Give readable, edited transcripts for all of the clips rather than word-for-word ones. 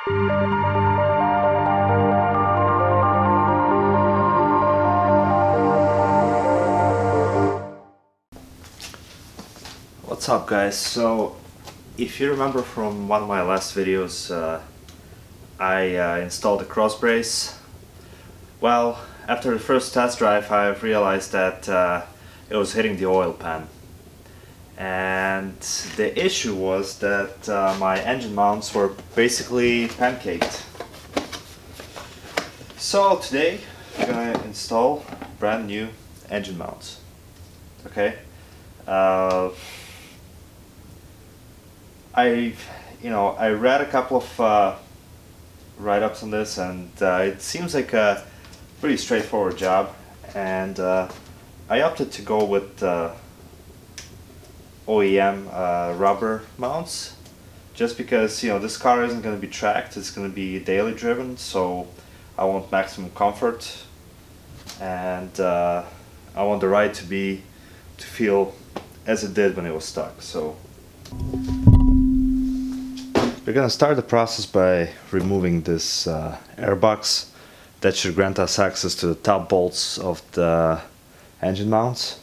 What's up, guys? So if you remember from one of my last videos, I installed a cross brace. Well, after the first test drive I've realized that it was hitting the oil pan, and the issue was that my engine mounts were basically pancaked. So today I'm gonna install brand new engine mounts. Okay. I read a couple of write-ups on this, and it seems like a pretty straightforward job, and I opted to go with OEM rubber mounts, just because this car isn't going to be tracked, it's going to be daily driven, so I want maximum comfort, and I want the ride to feel as it did when it was stuck. So we're gonna start the process by removing this air box that should grant us access to the top bolts of the engine mounts.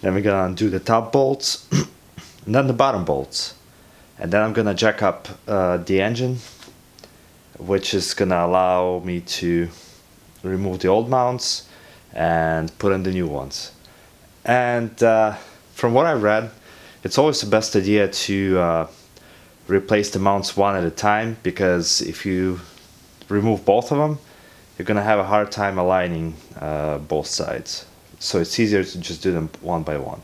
Then we're gonna undo the top bolts and then the bottom bolts, and then I'm gonna jack up the engine, which is gonna allow me to remove the old mounts and put in the new ones. And from what I read, it's always the best idea to replace the mounts one at a time, because if you remove both of them, you're gonna have a hard time aligning both sides. So it's easier to just do them one by one.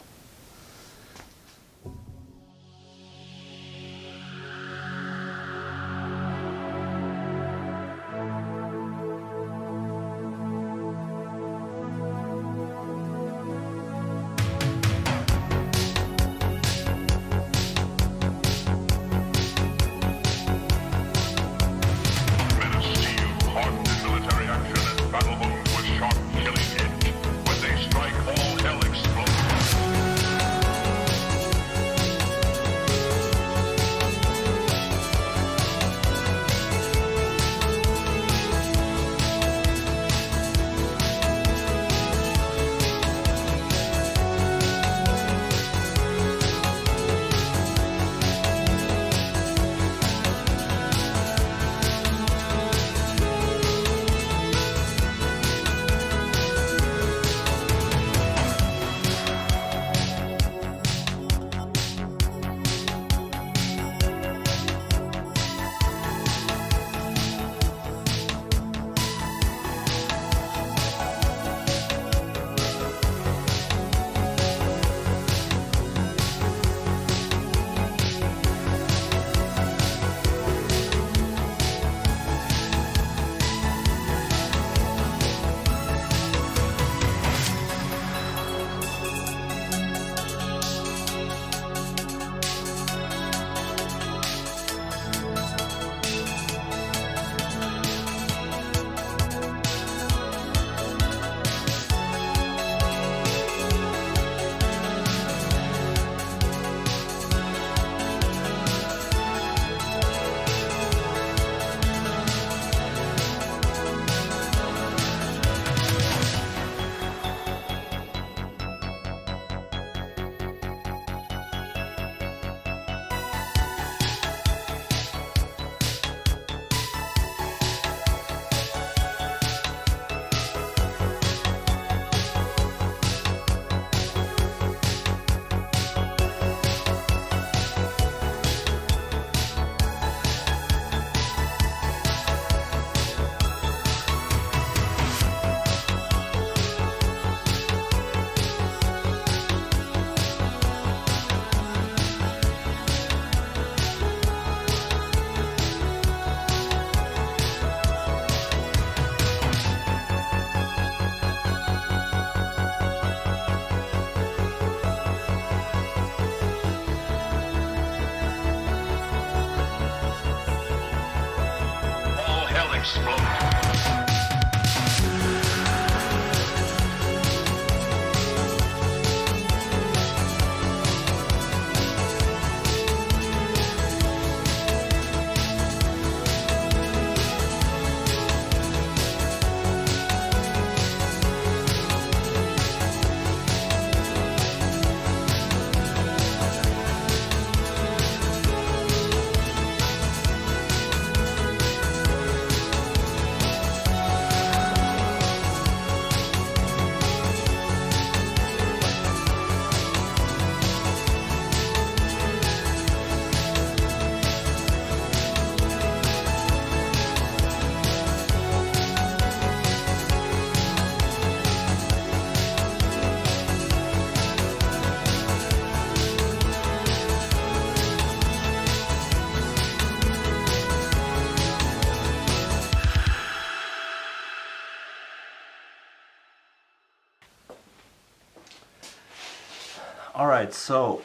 Alright, so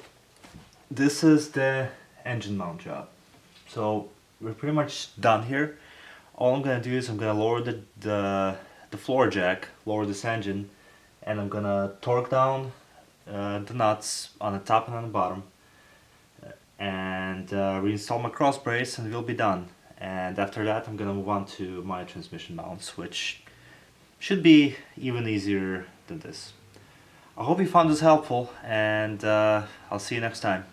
this is the engine mount job. So we're pretty much done here. All I'm gonna do is I'm gonna lower the floor jack, lower this engine, and I'm gonna torque down the nuts on the top and on the bottom, and reinstall my cross brace, and we'll be done. And after that I'm gonna move on to my transmission mounts, which should be even easier than this. I hope you found this helpful, and I'll see you next time.